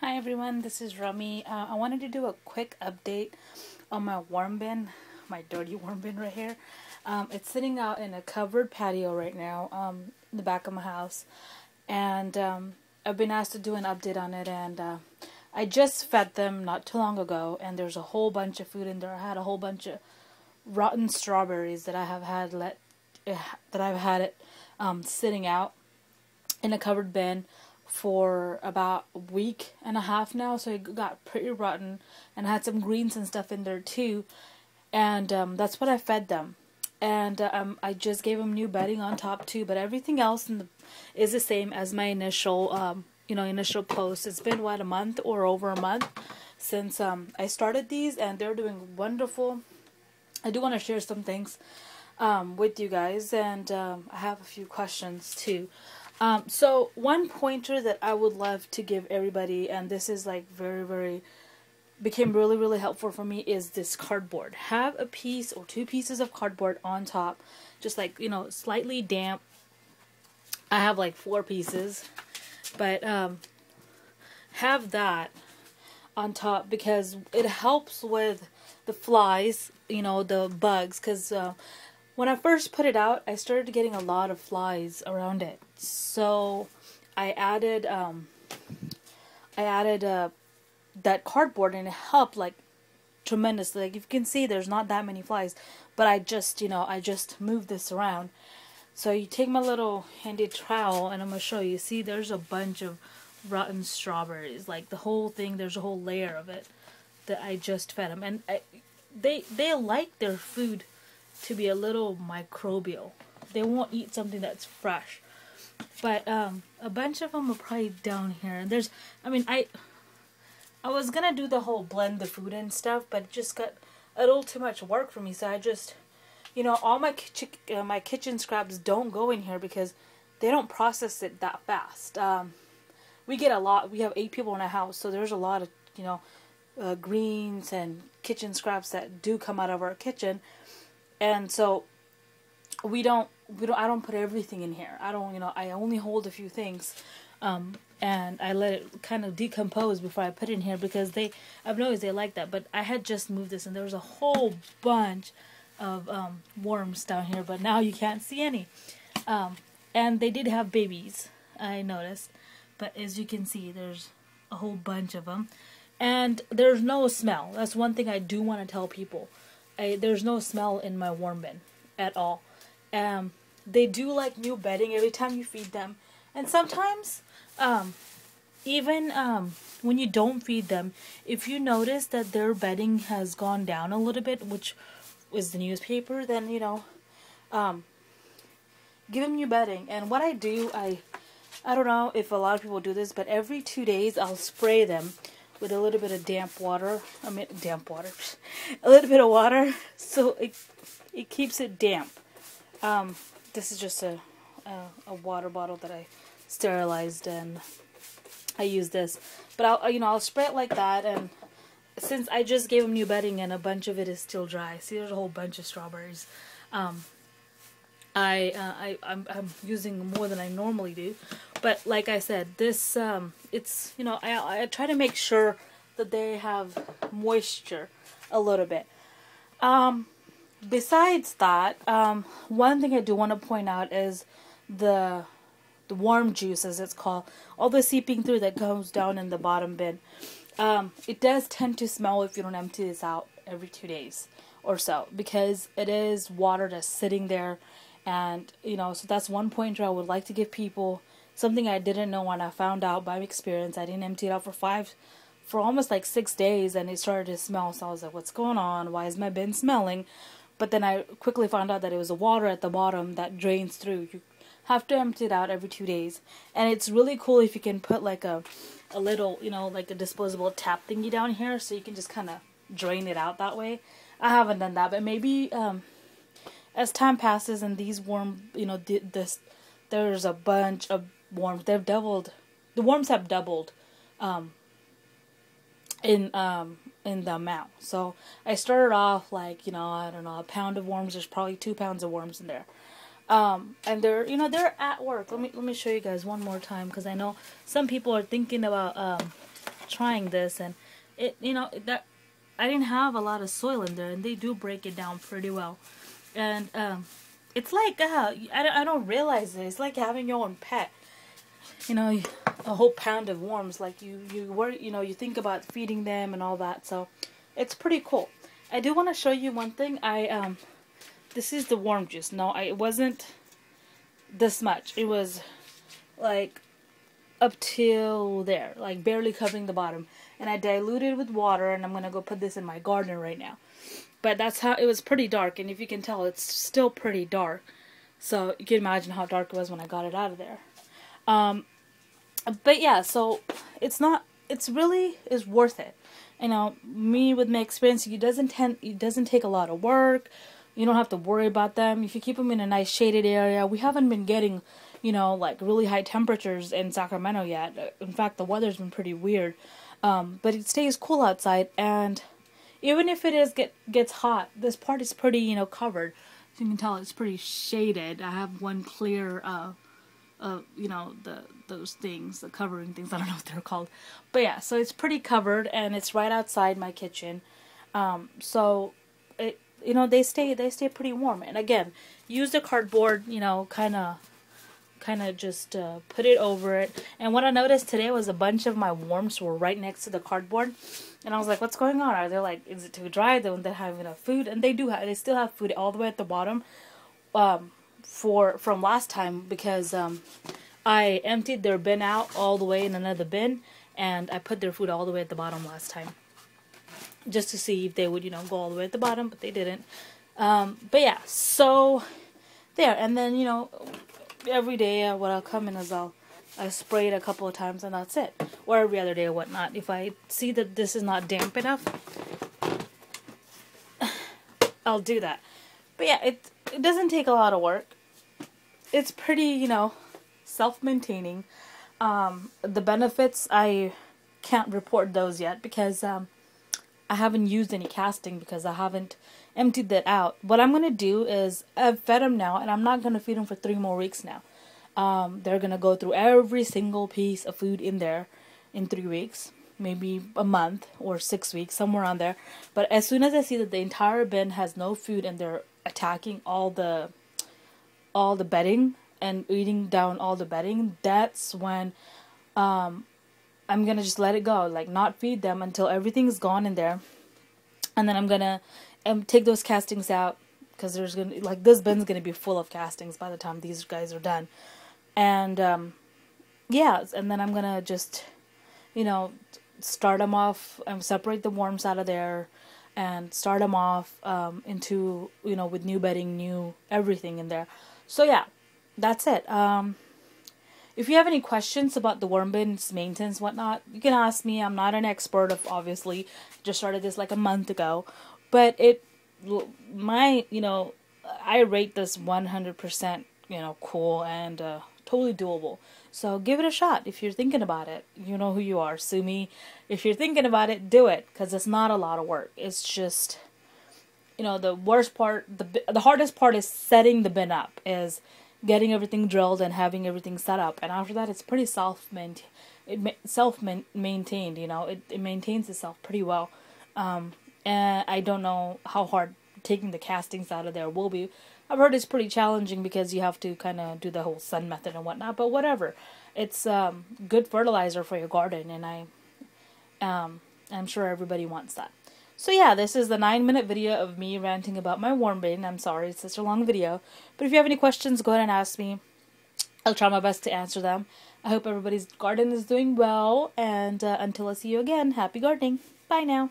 Hi everyone, this is Rami. I wanted to do a quick update on my worm bin, my dirty worm bin right here. It's sitting out in a covered patio right now, in the back of my house, and I've been asked to do an update on it. And I just fed them not too long ago, and there's a whole bunch of food in there. I had a whole bunch of rotten strawberries that I've had it sitting out in a covered bin for about a week and a half now, so it got pretty rotten, and I had some greens and stuff in there too, and that's what I fed them. And I just gave them new bedding on top too, but everything else is the same as my initial post. It's been a month or over a month since I started these, and they're doing wonderful. I do want to share some things with you guys, and I have a few questions too. So one pointer that I would love to give everybody, and this is like became really helpful for me, is this cardboard. Have a piece or two pieces of cardboard on top, just like, slightly damp. I have like 4 pieces, but have that on top because it helps with the flies, the bugs, because when I first put it out, I started getting a lot of flies around it. So I added that cardboard, and it helped like tremendously. Like, you can see, there's not that many flies, but I just moved this around. So you take my little handy trowel, and I'm gonna show you. See, there's a bunch of rotten strawberries, like the whole thing. There's a whole layer of it that I just fed them, and they like their food to be a little microbial. They won't eat something that's fresh. But a bunch of them are probably down here. And I was gonna do the whole blend the food and stuff, but it just got a little too much work for me. So I just, all my kitchen scraps don't go in here because they don't process it that fast. We get a lot. We have 8 people in a house, so there's a lot of greens and kitchen scraps that do come out of our kitchen. And so I don't put everything in here. I only hold a few things, and I let it kind of decompose before I put it in here, because I've noticed they like that. But I had just moved this, and there was a whole bunch of worms down here, but now you can't see any. And they did have babies, I noticed, but as you can see, there's a whole bunch of them, and there's no smell. That's one thing I do want to tell people. There's no smell in my worm bin at all. They do like new bedding every time you feed them. And sometimes, even when you don't feed them, if you notice that their bedding has gone down a little bit, which is the newspaper, then, give them new bedding. And what I do, I don't know if a lot of people do this, but every 2 days I'll spray them with a little bit of damp water, a little bit of water, so it keeps it damp. This is just a water bottle that I sterilized, and I use this. But I'll spray it like that, and since I just gave them new bedding and a bunch of it is still dry, see, there's a whole bunch of strawberries. I'm using more than I normally do, but like I said, this it's I try to make sure that they have moisture a little bit. Besides that, one thing I do want to point out is the worm juice, as it's called, all the seeping through that goes down in the bottom bin. It does tend to smell if you don't empty this out every 2 days or so, because it is water that's sitting there. And, so that's one pointer I would like to give people. Something I didn't know when I found out by experience. I didn't empty it out for almost like 6 days, and it started to smell. So I was like, what's going on? Why is my bin smelling? But then I quickly found out that it was the water at the bottom that drains through. You have to empty it out every 2 days. And it's really cool if you can put like a little, like a disposable tap thingy down here, so you can just kind of drain it out that way. I haven't done that, but maybe as time passes and these there's a bunch of worms. They've doubled. The worms have doubled in the amount. So I started off like, I don't know, a pound of worms. There's probably 2 pounds of worms in there. And they're at work. Let me show you guys one more time, because I know some people are thinking about trying this, and it, that I didn't have a lot of soil in there, and they do break it down pretty well. And it's like I don't realize it. It's like having your own pet. A whole pound of worms. Like you think about feeding them and all that. So it's pretty cool. I do want to show you one thing. This is the worm juice. No, it wasn't this much. It was like up till there, like barely covering the bottom. And I diluted with water, and I'm gonna go put this in my garden right now. But that's how it was, pretty dark, and if you can tell, it's still pretty dark. So you can imagine how dark it was when I got it out of there. But yeah, so it's really is worth it. Me with my experience, it doesn't take a lot of work. You don't have to worry about them. If you keep them in a nice shaded area, we haven't been getting, like really high temperatures in Sacramento yet. In fact, the weather's been pretty weird. But it stays cool outside, and even if it gets hot, this part is pretty, covered. As you can tell, it's pretty shaded. I have one clear, those things, the covering things, I don't know what they're called. But yeah, so it's pretty covered, and it's right outside my kitchen. So it, they stay pretty warm. And again, use the cardboard, kind of just put it over it. And what I noticed today was a bunch of my worms were right next to the cardboard, and I was like, what's going on? Are they like, is it too dry? Don't they have enough food? And they still have food all the way at the bottom from last time, because I emptied their bin out all the way in another bin, and I put their food all the way at the bottom last time just to see if they would go all the way at the bottom, but they didn't. But yeah, so there. And then every day what I'll come in is I spray it a couple of times, and that's it. Or every other day or whatnot. If I see that this is not damp enough, I'll do that. But yeah, it doesn't take a lot of work. It's pretty, self-maintaining. The benefits, I can't report those yet, because I haven't used any casting, because I haven't emptied that out. What I'm going to do is, I've fed them now, and I'm not going to feed them for 3 more weeks now. They're going to go through every single piece of food in there in 3 weeks, maybe a month or 6 weeks, somewhere on there. But as soon as I see that the entire bin has no food, and they're attacking all the bedding and eating down all the bedding, that's when I'm going to just let it go, like not feed them until everything's gone in there. And then I'm going to take those castings out, because there's going to, like, this bin's going to be full of castings by the time these guys are done. And yeah, and then I'm going to just, start them off and separate the worms out of there, and start them off into, with new bedding, new everything in there. So yeah, that's it. If you have any questions about the worm bin's maintenance, whatnot, you can ask me. I'm not an expert, obviously. Just started this like a month ago. But I rate this 100%, cool and totally doable. So give it a shot if you're thinking about it. You know who you are. Sue me. If you're thinking about it, do it, because it's not a lot of work. It's just, the worst part, the hardest part is setting the bin up, is getting everything drilled and having everything set up. And after that, it's pretty self-maintained. It maintains itself pretty well. And I don't know how hard taking the castings out of there will be. I've heard it's pretty challenging, because you have to kind of do the whole sun method and whatnot, but whatever. It's good fertilizer for your garden, and I'm sure everybody wants that. So yeah, this is the 9-minute video of me ranting about my worm bin. I'm sorry it's such a long video, but if you have any questions, go ahead and ask me. I'll try my best to answer them. I hope everybody's garden is doing well, and until I see you again, happy gardening. Bye now.